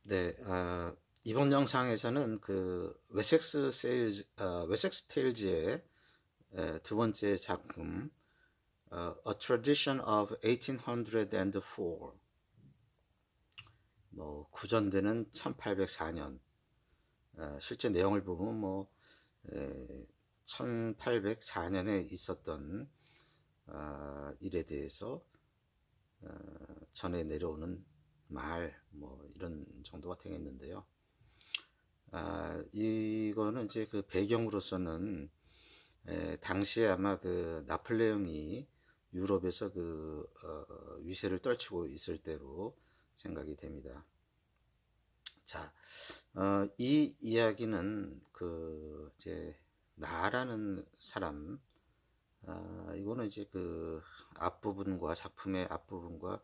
네, 이번 영상에서는 그 웨섹스 테일즈의 두 번째 작품, A Tradition of 1804, 뭐 구전되는 1804년, 실제 내용을 보면 뭐 1804년에 있었던 일에 대해서 전해 내려오는 말, 뭐 이런 정도가 되겠는데요. 이거는 이제 그 배경으로서는 당시에 아마 그 나폴레옹이 유럽에서 그 위세를 떨치고 있을 때로 생각이 됩니다. 자, 이 이야기는 그 이제 나라는 사람, 이거는 이제 그 앞부분과 작품의 앞부분과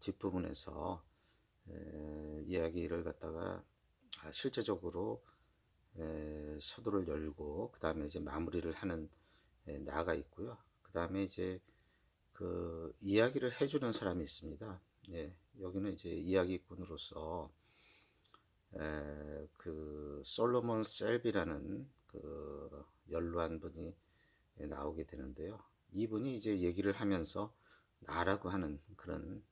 뒷부분에서 이야기를 갖다가 실제적으로 서두를 열고 그 다음에 이제 마무리를 하는 나가 있고요. 그 다음에 이제 그 이야기를 해주는 사람이 있습니다. 여기는 이제 이야기꾼으로서 그 솔로몬 셀비라는 그 연로한 분이 나오게 되는데요. 이분이 이제 얘기를 하면서 나라고 하는 그런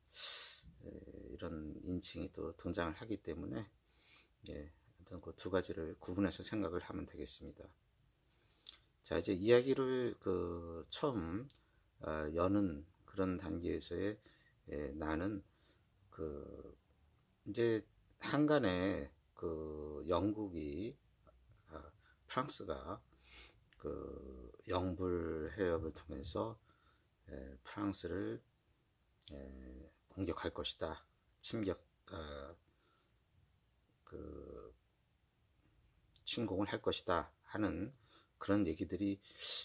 이런 인칭이 또 등장을 하기 때문에 어떤 그 두 가지를 구분해서 생각을 하면 되겠습니다. 자, 이제 이야기를 그 처음 여는 그런 단계에서의 나는 그 이제 한간에 그 영국이 프랑스가 그 영불 해협을 통해서 프랑스를 공격할 것이다. 침격 그 침공을 할 것이다 하는 그런 얘기들이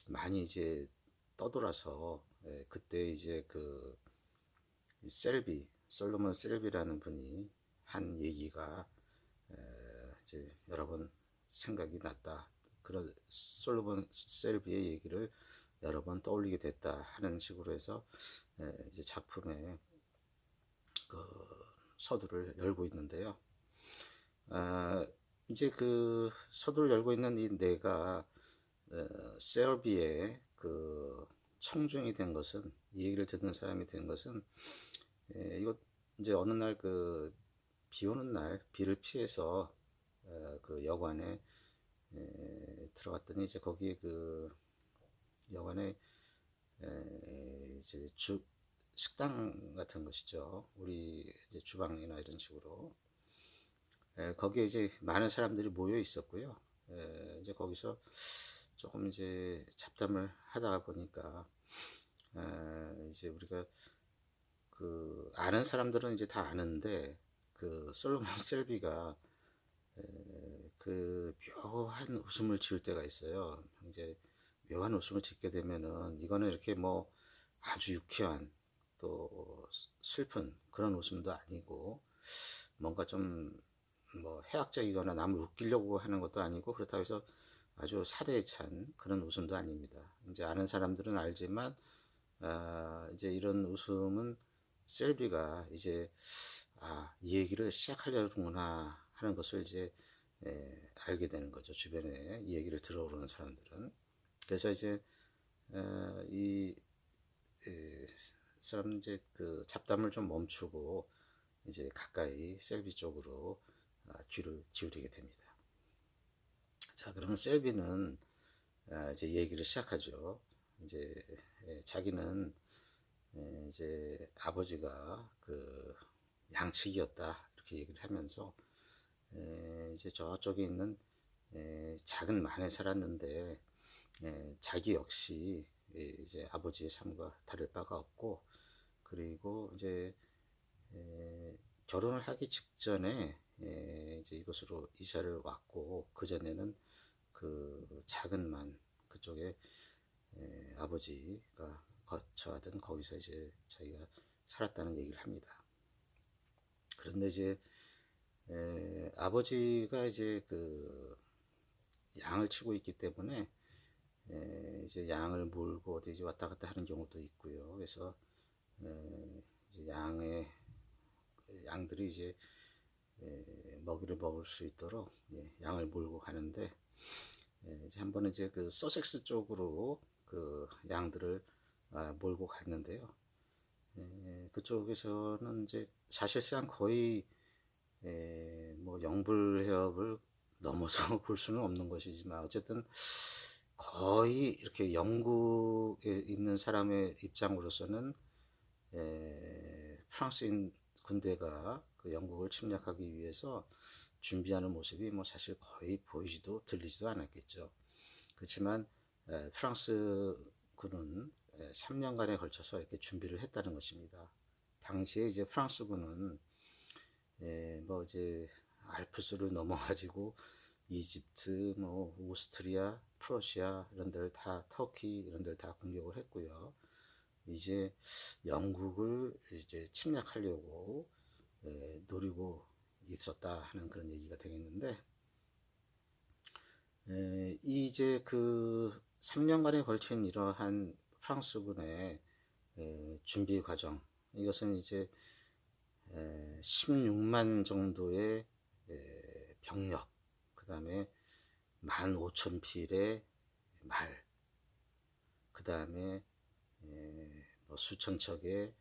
많이 이제 떠돌아서 그때 이제 그 솔로몬 셀비라는 분이 한 얘기가 이제 여러 번 생각이 났다. 그런 솔로몬 셀비의 얘기를 여러 번 떠올리게 됐다 하는 식으로 해서 이제 작품의 그 서두를 열고 있는데요. 이제 그 서두를 열고 있는 이 내가 셀비의 그 청중이 된 것은, 이 얘기를 듣는 사람이 된 것은 이거 이제 어느 날 그 비 오는 날 비를 피해서 그 여관에 들어갔더니 이제 거기에 그 여관에 이제 식당 같은 것이죠. 우리 이제 주방이나 이런 식으로 거기에 이제 많은 사람들이 모여 있었고요. 이제 거기서 조금 이제 잡담을 하다가 보니까 이제 우리가 그 아는 사람들은 이제 다 아는데 그 솔로몬 셀비가 그 묘한 웃음을 지을 때가 있어요. 이제 묘한 웃음을 짓게 되면은 이거는 이렇게 뭐 아주 유쾌한 또 슬픈 그런 웃음도 아니고 뭔가 좀 뭐 해학적이거나 남을 웃기려고 하는 것도 아니고 그렇다고 해서 아주 살해에 찬 그런 웃음도 아닙니다. 이제 아는 사람들은 알지만 이제 이런 웃음은 셀비가 이제 이 얘기를 시작하려는구나 하는 것을 이제 알게 되는 거죠. 주변에 이 얘기를 들어오는 사람들은. 그래서 이제 이 사람 이제 그 잡담을 좀 멈추고 이제 가까이 셀비 쪽으로 귀를 기울이게 됩니다. 자, 그러면 셀비는 이제 얘기를 시작하죠. 이제 자기는 이제 아버지가 그 양측이었다 이렇게 얘기를 하면서 이제 저쪽에 있는 작은 만에 살았는데 자기 역시 이제 아버지의 삶과 다를 바가 없고 그리고 이제 결혼을 하기 직전에 이제 이곳으로 이사를 왔고 그 전에는 그 작은 만 그쪽에 아버지가 거처하던 거기서 이제 자기가 살았다는 얘기를 합니다. 그런데 이제 아버지가 이제 그 양을 치고 있기 때문에 이제 양을 몰고 어디 이제 왔다 갔다 하는 경우도 있고요. 그래서 이제 양들이 이제 먹이를 먹을 수 있도록 양을 몰고 가는데, 이제 한 번은 이제 그 서섹스 쪽으로 그 양들을 몰고 갔는데요. 그쪽에서는 이제 사실상 거의 뭐 영불해역을 넘어서 볼 수는 없는 것이지만, 어쨌든 거의 이렇게 영국에 있는 사람의 입장으로서는 프랑스인 군대가 그 영국을 침략하기 위해서 준비하는 모습이 뭐 사실 거의 보이지도 들리지도 않았겠죠. 그렇지만 프랑스 군은 3년간에 걸쳐서 이렇게 준비를 했다는 것입니다. 당시에 이제 프랑스군은 뭐 이제 알프스를 넘어가지고 이집트, 뭐 오스트리아, 프러시아 이런 데를 다, 터키 이런 데를 다 공격을 했고요. 이제 영국을 이제 침략하려고 노리고 있었다 하는 그런 얘기가 되겠는데, 이제 그 3년간에 걸친 이러한 프랑스군의 준비 과정, 이것은 이제 16만 정도의 병력, 그 다음에 15,000필의 말, 그 다음에 뭐 수천 척의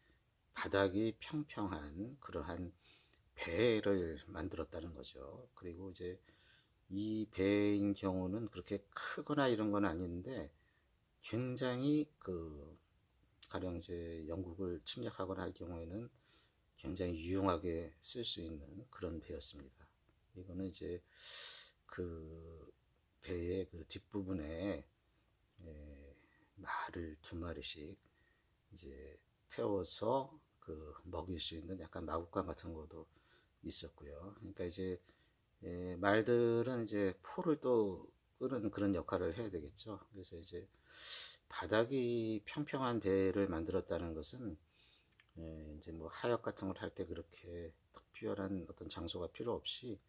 바닥이 평평한 그러한 배를 만들었다는 거죠. 그리고 이제 이 배인 경우는 그렇게 크거나 이런 건 아닌데, 굉장히 그 가령 이제 영국을 침략하거나 할 경우에는 굉장히 유용하게 쓸 수 있는 그런 배였습니다. 이거는 이제 그 배의 그 뒷부분에 말을 2마리씩 이제 태워서 그 먹일 수 있는 약간 마구간 같은 것도 있었고요. 그러니까 이제 말들은 이제 포를 또 끄는 그런 역할을 해야 되겠죠. 그래서 이제 바닥이 평평한 배를 만들었다는 것은 이제 뭐 하역 같은 걸 할 때 그렇게 특별한 어떤 장소가 필요 없이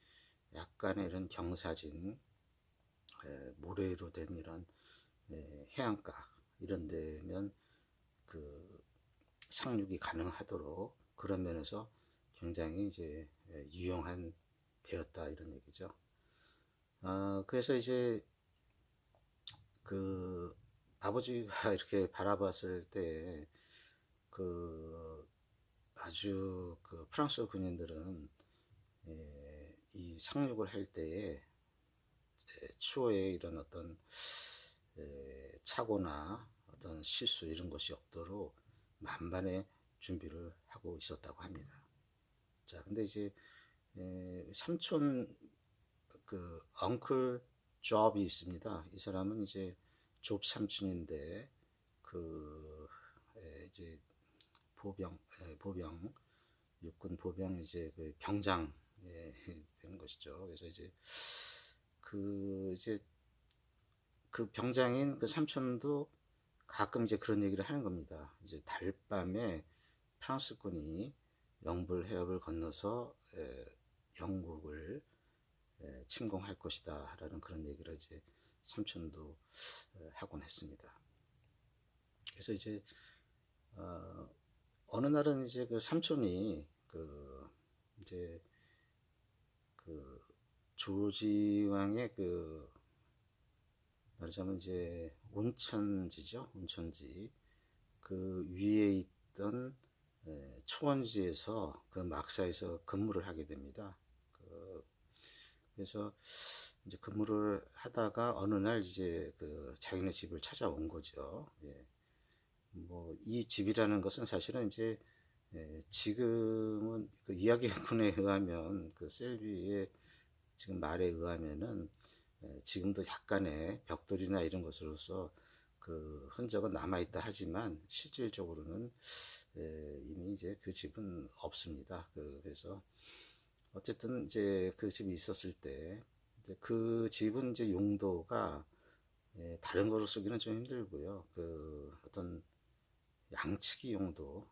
약간의 이런 경사진, 모래로 된 이런 해안가 이런 데면 그 상륙이 가능하도록 그런 면에서 굉장히 이제 유용한 배였다 이런 얘기죠. 그래서 이제 그 아버지가 이렇게 바라봤을 때 그 아주 그 프랑스 군인들은 이 상륙을 할 때에 추후에 이런 어떤 착오나 어떤 실수 이런 것이 없도록 만반의 준비를 하고 있었다고 합니다. 자, 근데 이제 삼촌 그 엉클 잡이 있습니다. 이 사람은 이제 좁 삼촌인데 그 이제 보병 육군 보병 이제 그 병장 되는 것이죠. 그래서 이제 그 병장인 그 삼촌도 가끔 이제 그런 얘기를 하는 겁니다. 이제 달밤에 프랑스군이 영불 해협을 건너서 영국을 침공할 것이다 라는 그런 얘기를 이제 삼촌도 하곤 했습니다. 그래서 이제 어느 날은 이제 그 삼촌이 그 이제 그 조지 왕의 그 말하자면 이제 온천지죠. 온천지 그 위에 있던 초원지에서 그 막사에서 근무를 하게 됩니다. 그래서 이제 근무를 하다가 어느 날 이제 그 자기네 집을 찾아온 거죠. 뭐 이 집이라는 것은 사실은 이제 지금은 그 이야기꾼에 의하면 그 셀비의 지금 말에 의하면은 지금도 약간의 벽돌이나 이런 것으로서 그 흔적은 남아있다 하지만 실질적으로는 이미 이제 그 집은 없습니다. 그래서 어쨌든 이제 그 집이 있었을 때 이제 그 집은 이제 용도가 다른 거로 쓰기는 좀 힘들고요. 그 어떤 양치기 용도,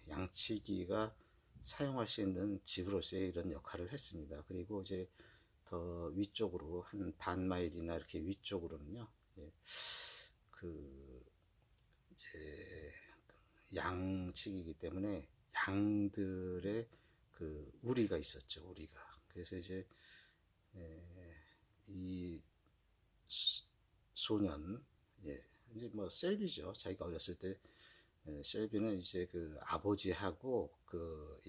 양치기가 사용할 수 있는 집으로서의 이런 역할을 했습니다. 그리고 이제 더 위쪽으로 한 반 마일이나 이렇게 위쪽으로는요, 그 이제 양치기이기 때문에 양들의 그 우리가 있었죠. 우리가 그래서 이제 이 소년, 예, 이제 뭐 셀비죠. 자기가 어렸을 때 셀비는 이제 그 아버지하고 그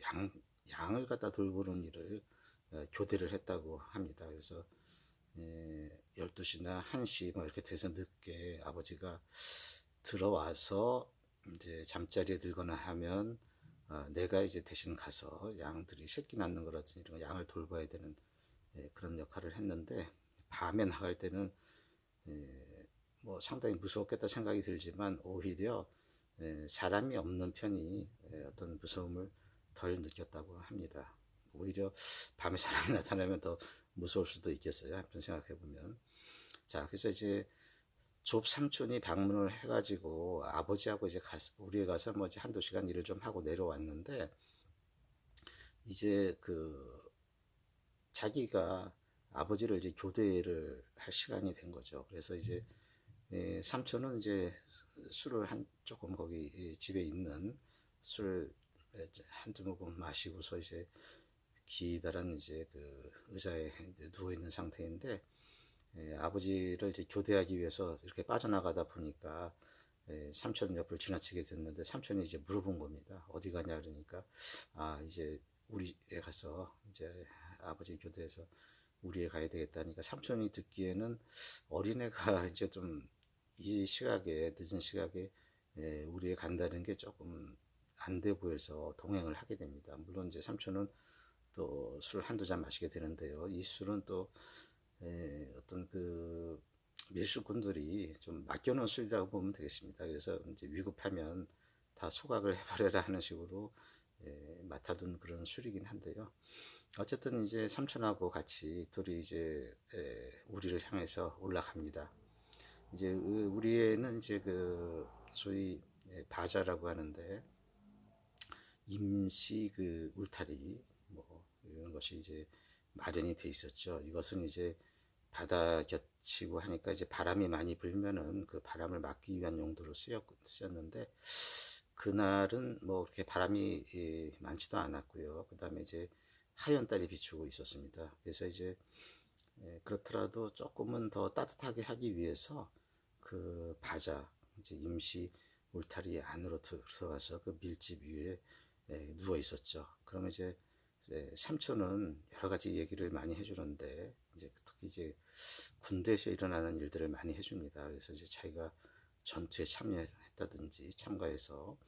양을 갖다 돌보는 일을 교대를 했다고 합니다. 그래서 12시나 1시 뭐 이렇게 돼서 늦게 아버지가 들어와서 이제 잠자리에 들거나 하면 내가 이제 대신 가서 양들이 새끼 낳는 거라든지 이런 양을 돌봐야 되는 그런 역할을 했는데, 밤에 나갈 때는 뭐 상당히 무서웠겠다 생각이 들지만 오히려 사람이 없는 편이 어떤 무서움을 덜 느꼈다고 합니다. 오히려 밤에 사람이 나타나면 더 무서울 수도 있겠어요. 한편 생각해 보면. 자, 그래서 이제 조 삼촌이 방문을 해가지고 아버지하고 이제 우리에 가서 뭐 이제 한두 시간 일을 좀 하고 내려왔는데, 이제 그 자기가 아버지를 이제 교대를 할 시간이 된 거죠. 그래서 이제 삼촌은 이제 술을 조금 거기 집에 있는 술 한두 모금 마시고서 이제 기다란 이제 그 의자에 이제 누워 있는 상태인데, 아버지를 이제 교대하기 위해서 이렇게 빠져나가다 보니까 삼촌 옆을 지나치게 됐는데, 삼촌이 이제 물어본 겁니다. 어디 가냐 그러니까 이제 우리에 가서 이제 아버지 교대해서 우리에 가야 되겠다니까, 삼촌이 듣기에는 어린애가 이제 좀 이 시각에, 늦은 시각에 우리에 간다는 게 조금 안 돼 보여서 동행을 하게 됩니다. 물론 이제 삼촌은 또 술 한두 잔 마시게 되는데요. 이 술은 또 어떤 그 밀수꾼들이 좀 맡겨놓은 술이라고 보면 되겠습니다. 그래서 이제 위급하면 다 소각을 해버려라 하는 식으로 맡아둔 그런 술이긴 한데요. 어쨌든 이제 삼촌하고 같이 둘이 이제 우리를 향해서 올라갑니다. 이제 우리에는 이제 그 소위 바자라고 하는데, 임시 그 울타리 뭐 이런 것이 이제 마련이 돼 있었죠. 이것은 이제 바다 겹치고 하니까 이제 바람이 많이 불면은 그 바람을 막기 위한 용도로 쓰였는데, 그날은 뭐 그렇게 바람이 많지도 않았고요. 그 다음에 이제 하얀 달이 비추고 있었습니다. 그래서 이제 그렇더라도 조금은 더 따뜻하게 하기 위해서 그 바자, 이제 임시 울타리 안으로 들어가서 그 밀집 위에 누워 있었죠. 그러면 이제 삼촌은 여러 가지 얘기를 많이 해주는데, 이제 특히 이제 군대에서 일어나는 일들을 많이 해줍니다. 그래서 이제 자기가 전투에 참여했다든지 참가해서,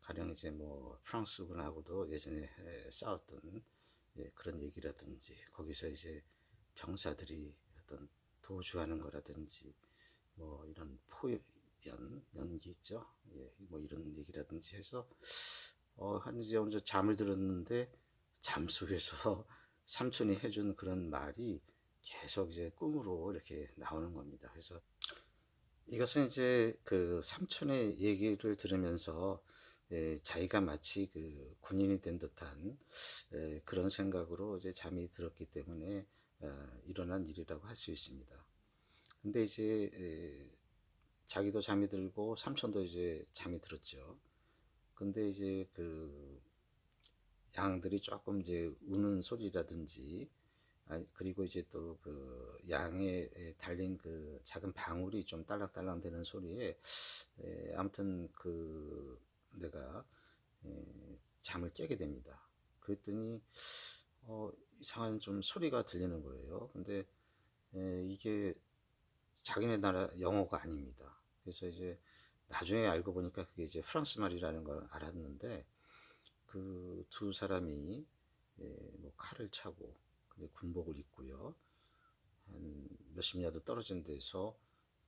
가령 이제 뭐 프랑스군하고도 예전에 싸웠던 그런 얘기라든지, 거기서 이제 병사들이 어떤 도주하는 거라든지, 뭐 이런 연기 있죠. 예, 뭐 이런 얘기라든지 해서 한 이제 먼저 잠을 들었는데, 잠 속에서 삼촌이 해준 그런 말이 계속 이제 꿈으로 이렇게 나오는 겁니다. 그래서 이것은 이제 그 삼촌의 얘기를 들으면서 자기가 마치 그 군인이 된 듯한 그런 생각으로 이제 잠이 들었기 때문에 일어난 일이라고 할 수 있습니다. 근데 이제 자기도 잠이 들고 삼촌도 이제 잠이 들었죠. 근데 이제 그 양들이 조금 이제 우는 소리라든지, 그리고 이제 또 그 양에 달린 그 작은 방울이 좀 딸랑딸랑 되는 소리에 아무튼 그 내가 잠을 깨게 됩니다. 그랬더니 이상한 좀 소리가 들리는 거예요. 근데 이게 자기네 나라 영어가 아닙니다. 그래서 이제 나중에 알고 보니까 그게 이제 프랑스 말이라는 걸 알았는데, 그 두 사람이 뭐 칼을 차고 군복을 입고요, 한 몇십 야드 떨어진 데서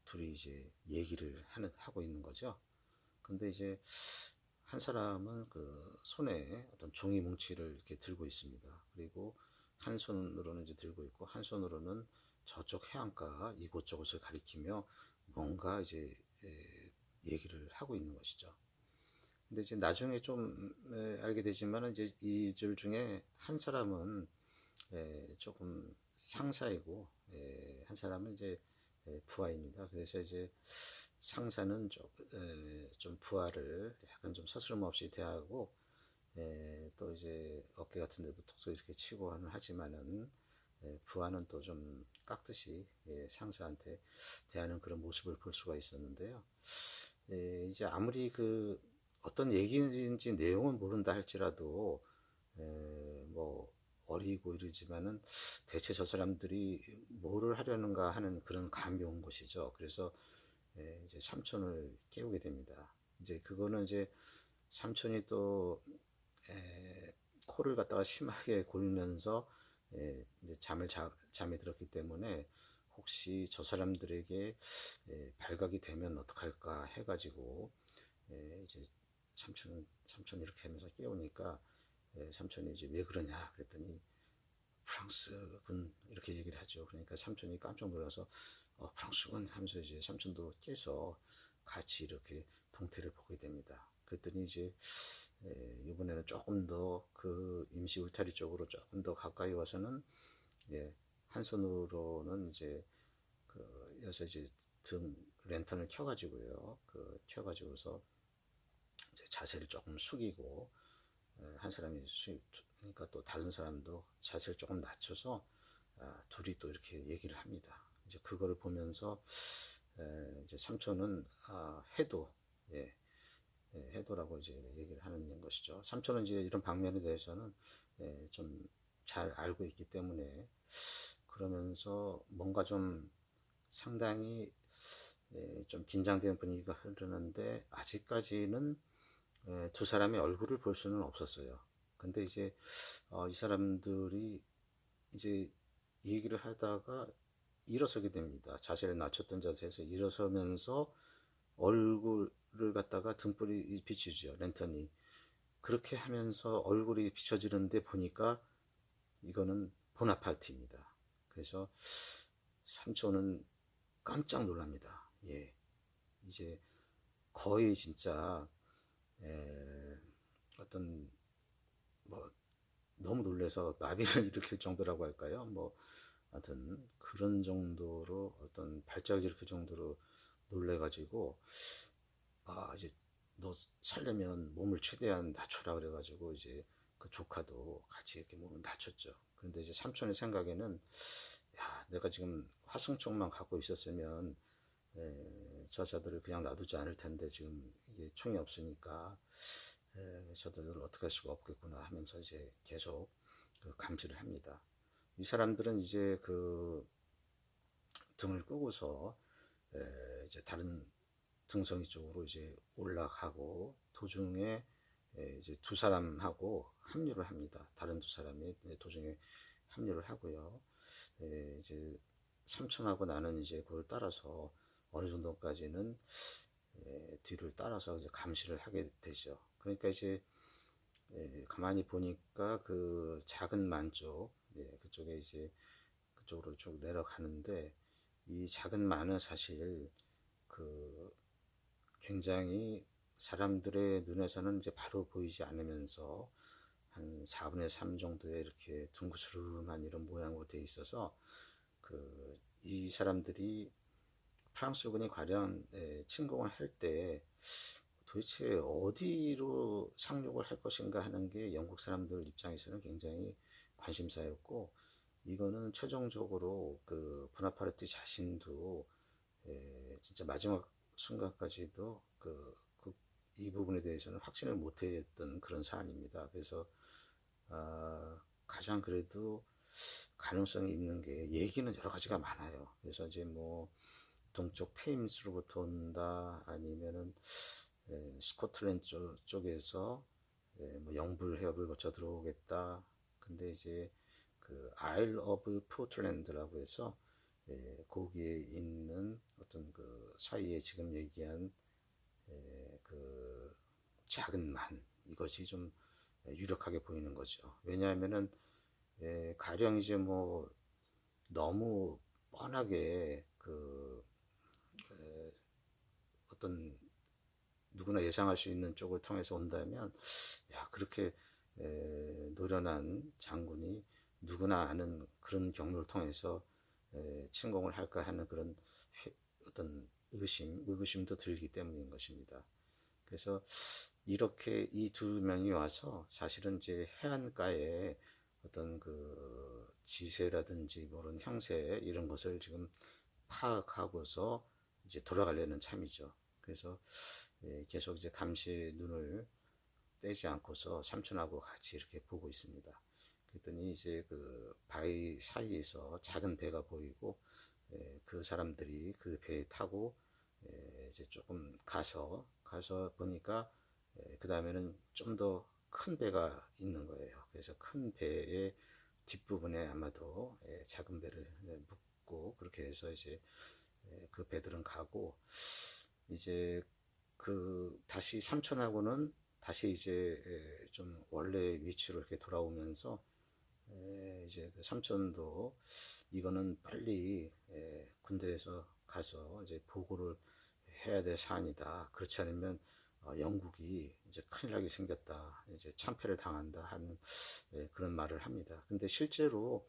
둘이 이제 얘기를 하고 있는 거죠. 근데 이제 한 사람은 그 손에 어떤 종이 뭉치를 이렇게 들고 있습니다. 그리고 한 손으로는 이제 들고 있고, 한 손으로는 저쪽 해안가 이곳저곳을 가리키며 뭔가 이제 얘기를 하고 있는 것이죠. 근데 이제 나중에 좀 알게 되지만은, 이제 이들 중에 한 사람은 조금 상사이고, 한 사람은 이제 부하입니다. 그래서 이제 상사는 좀 부하를 약간 좀 서스럼 없이 대하고, 또 이제 어깨 같은 데도 톡톡 이렇게 치고 하지만은 부하는 또 좀 깍듯이 상사한테 대하는 그런 모습을 볼 수가 있었는데요. 이제 아무리 그 어떤 얘기인지 내용은 모른다 할지라도 뭐 어리고 이러지만은 대체 저 사람들이 뭐를 하려는가 하는 그런 감이 온 것이죠. 그래서 이제 삼촌을 깨우게 됩니다. 이제 그거는 이제 삼촌이 또 코를 갖다가 심하게 골면서 이제 잠에 들었기 때문에 혹시 저 사람들에게 발각이 되면 어떡할까 해가지고 이제 삼촌 이렇게 하면서 깨우니까 삼촌이 이제 왜 그러냐 그랬더니 프랑스군 이렇게 얘기를 하죠. 그러니까 삼촌이 깜짝 놀라서 프랑스군 하면서 이제 삼촌도 깨서 같이 이렇게 동태를 보게 됩니다. 그랬더니 이제 이번에는 조금 더 그 임시 울타리 쪽으로 조금 더 가까이 와서는 한 손으로는 이제 그 여서 이제 등 랜턴을 켜가지고요. 그 켜가지고서 이제 자세를 조금 숙이고 한 사람이 그러니까 또 다른 사람도 자세를 조금 낮춰서 둘이 또 이렇게 얘기를 합니다. 이제 그거를 보면서 이제 삼촌은 해도 예, 해도라고 이제 얘기를 하는 것이죠. 삼촌은 이제 이런 방면에 대해서는 좀 잘 알고 있기 때문에 그러면서 뭔가 좀 상당히 좀 긴장된 분위기가 흐르는데 아직까지는 두 사람의 얼굴을 볼 수는 없었어요. 근데 이제 이 사람들이 이제 얘기를 하다가 일어서게 됩니다. 자세를 낮췄던 자세에서 일어서면서 얼굴을 갖다가 등불이 비추죠. 랜턴이. 그렇게 하면서 얼굴이 비춰지는데 보니까 이거는 보나파르트입니다. 그래서 삼촌은 깜짝 놀랍니다. 예. 이제 거의 진짜 어떤 뭐 너무 놀래서 마비를 일으킬 정도라고 할까요? 뭐 하여튼 그런 정도로 어떤 발작을 일으킬 정도로 놀래가지고 이제 너 살려면 몸을 최대한 낮춰라 그래가지고 이제 그 조카도 같이 이렇게 몸을 낮췄죠. 그런데 이제 삼촌의 생각에는 야 내가 지금 화승총만 갖고 있었으면 저자들을 그냥 놔두지 않을 텐데 지금 이게 총이 없으니까 저들을 어떻게 할 수가 없겠구나 하면서 이제 계속 그 감시를 합니다. 이 사람들은 이제 그 등을 끄고서 이제 다른 등성이 쪽으로 이제 올라가고 도중에 이제 두 사람하고 합류를 합니다. 다른 두 사람이 도중에 합류를 하고요. 이제 삼촌하고 나는 이제 그걸 따라서 어느 정도까지는 뒤를 따라서 이제 감시를 하게 되죠. 그러니까 이제 가만히 보니까 그 작은 만 쪽, 그쪽에 이제 그쪽으로 쭉 내려가는데 이 작은 만은 사실 그 굉장히 사람들의 눈에서는 이제 바로 보이지 않으면서 한 4분의 3 정도의 이렇게 둥그스름한 이런 모양으로 되어 있어서 그 이 사람들이 프랑스군이 과연 침공을 할 때 도대체 어디로 상륙을 할 것인가 하는 게 영국 사람들 입장에서는 굉장히 관심사였고 이거는 최종적으로 그 보나파르트 자신도 진짜 마지막 순간까지도 이 부분에 대해서는 확신을 못했던 그런 사안입니다. 그래서 가장 그래도 가능성이 있는 게 얘기는 여러 가지가 많아요. 그래서 이제 뭐 동쪽 테임스로부터 온다 아니면은 스코틀랜드 쪽에서 뭐 영불 해협을 거쳐 들어오겠다. 근데 이제 그 아일 오브 포틀랜드라고 해서 거기에 있는 어떤 그 사이에 지금 얘기한 그 작은 만 이것이 좀 유력하게 보이는 거죠. 왜냐하면은 가령 이제 뭐 너무 뻔하게 그 어떤 누구나 예상할 수 있는 쪽을 통해서 온다면 야 그렇게 노련한 장군이 누구나 아는 그런 경로를 통해서 침공을 할까 하는 그런 어떤 의구심도 들기 때문인 것입니다. 그래서 이렇게 이 두 명이 와서 사실은 이제 해안가에 어떤 그 지세라든지 모른 형세 이런 것을 지금 파악하고서 이제 돌아가려는 참이죠. 그래서 계속 이제 감시의 눈을 떼지 않고서 삼촌하고 같이 이렇게 보고 있습니다. 그랬더니 이제 그 바위 사이에서 작은 배가 보이고 그 사람들이 그 배에 타고 이제 조금 가서 보니까 그 다음에는 좀 더 큰 배가 있는 거예요. 그래서 큰 배의 뒷부분에 아마도 작은 배를 묶고 그렇게 해서 이제 그 배들은 가고 이제 그 다시 삼촌하고는 다시 이제 좀 원래 위치로 이렇게 돌아오면서 이제 그 삼촌도 이거는 빨리 군대에서 가서 이제 보고를 해야 될 사안이다. 그렇지 않으면 영국이 이제 큰일 나게 생겼다. 이제 참패를 당한다 하는 그런 말을 합니다. 근데 실제로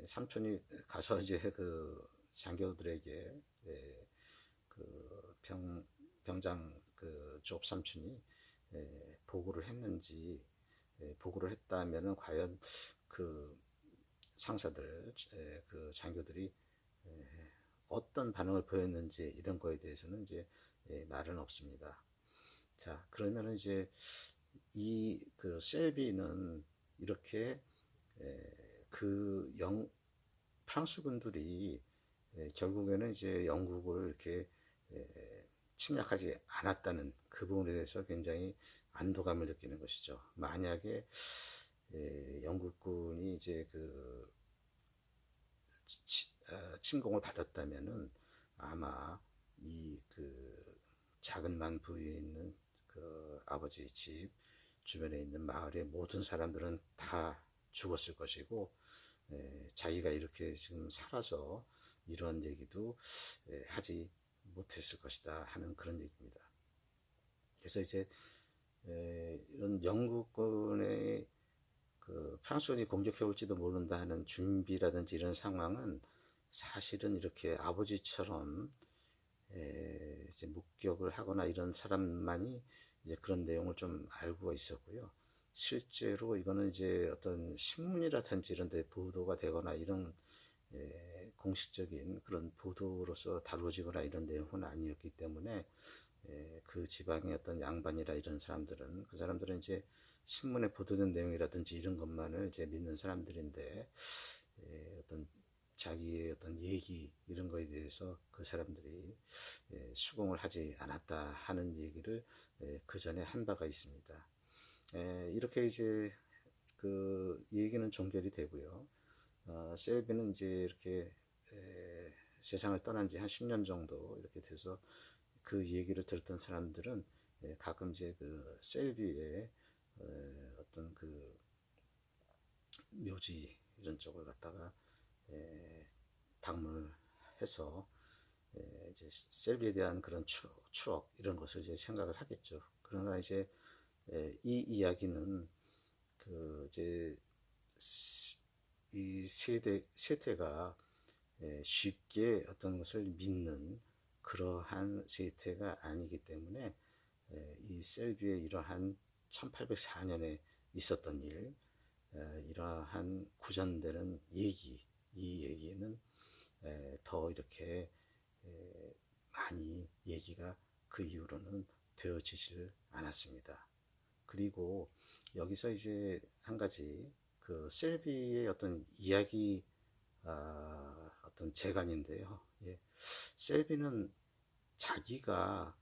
삼촌이 가서 이제 그 장교들에게 그 병장 그 조 삼촌이 보고를 했는지 보고를 했다면은 과연 그 상사들 그 장교들이 어떤 반응을 보였는지 이런 거에 대해서는 이제 말은 없습니다. 자, 그러면은 이제 이 그 셀비는 이렇게 그 프랑스 군들이 결국에는 이제 영국을 이렇게 침략하지 않았다는 그 부분에 대해서 굉장히 안도감을 느끼는 것이죠. 만약에 영국군이 이제 그 침공을 받았다면은 아마 이 그 작은 만부에 있는 그 아버지 집 주변에 있는 마을의 모든 사람들은 다 죽었을 것이고 자기가 이렇게 지금 살아서 이런 얘기도 하지 못했을 것이다 하는 그런 얘기입니다. 그래서 이제 이런 영국군의 그 프랑스군이 공격해 올지도 모른다 하는 준비라든지 이런 상황은 사실은 이렇게 아버지처럼 이제 목격을 하거나 이런 사람만이 이제 그런 내용을 좀 알고 있었고요. 실제로 이거는 이제 어떤 신문이라든지 이런 데 보도가 되거나 이런 공식적인 그런 보도로서 다루어지거나 이런 내용은 아니었기 때문에 그 지방의 어떤 양반이라 이런 사람들은 그 사람들은 이제 신문에 보도된 내용이라든지 이런 것만을 이제 믿는 사람들인데 어떤 자기의 어떤 얘기 이런 거에 대해서 그 사람들이 수긍을 하지 않았다 하는 얘기를 그 전에 한 바가 있습니다. 이렇게 이제 그 얘기는 종결이 되고요. 셀비는 이제 이렇게 세상을 떠난 지 한 10년 정도 이렇게 돼서 그 얘기를 들었던 사람들은 가끔 이제 그 셀비의 어떤 그 묘지 이런 쪽을 갖다가 방문을 해서 이제 셀비에 대한 그런 추억 이런 것을 이제 생각을 하겠죠. 그러나 이제 이 이야기는 그 이제 이 세대가 쉽게 어떤 것을 믿는 그러한 세태가 아니기 때문에 이 셀비의 이러한 1804년에 있었던 일, 이러한 구전되는 얘기, 이 얘기는 더 이렇게 많이 얘기가 그 이후로는 되어지질 않았습니다. 그리고 여기서 이제 한 가지 그 셀비의 어떤 이야기 어떤 재간인데요. 셀비는 자기가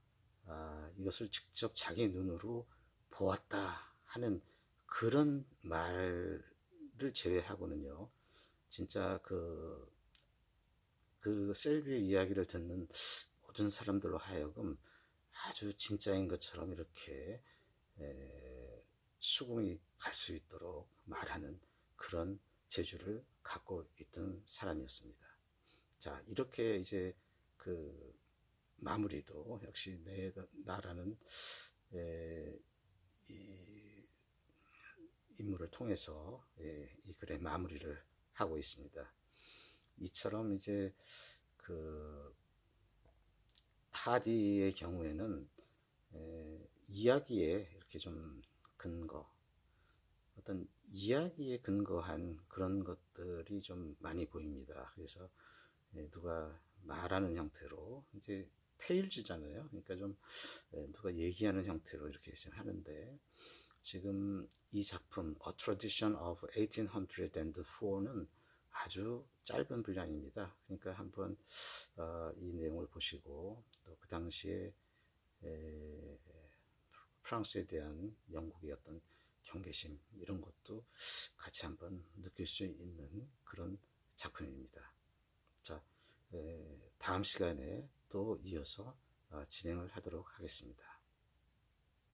이것을 직접 자기 눈으로 보았다 하는 그런 말을 제외하고는요. 진짜 그 셀비의 이야기를 듣는 모든 사람들로 하여금 아주 진짜인 것처럼 이렇게 수긍이 갈 수 있도록 말하는 그런 재주를 갖고 있던 사람이었습니다. 자, 이렇게 이제 그 마무리도 역시 나라는 이 인물을 통해서 이 글의 마무리를 하고 있습니다. 이처럼 이제 그 하디의 경우에는 이야기에 이렇게 좀 근거, 어떤 이야기에 근거한 그런 것들이 좀 많이 보입니다. 그래서 누가 말하는 형태로 이제 테일즈잖아요. 그러니까 좀 누가 얘기하는 형태로 이렇게 지금 하는데, 지금 이 작품 A Tradition of 1804는 아주 짧은 분량입니다. 그러니까 한번 이 내용을 보시고 또 그 당시에 프랑스에 대한 영국의 어떤 경계심 이런 것도 같이 한번 느낄 수 있는 그런 작품입니다. 자, 다음 시간에 또 이어서 진행을 하도록 하겠습니다.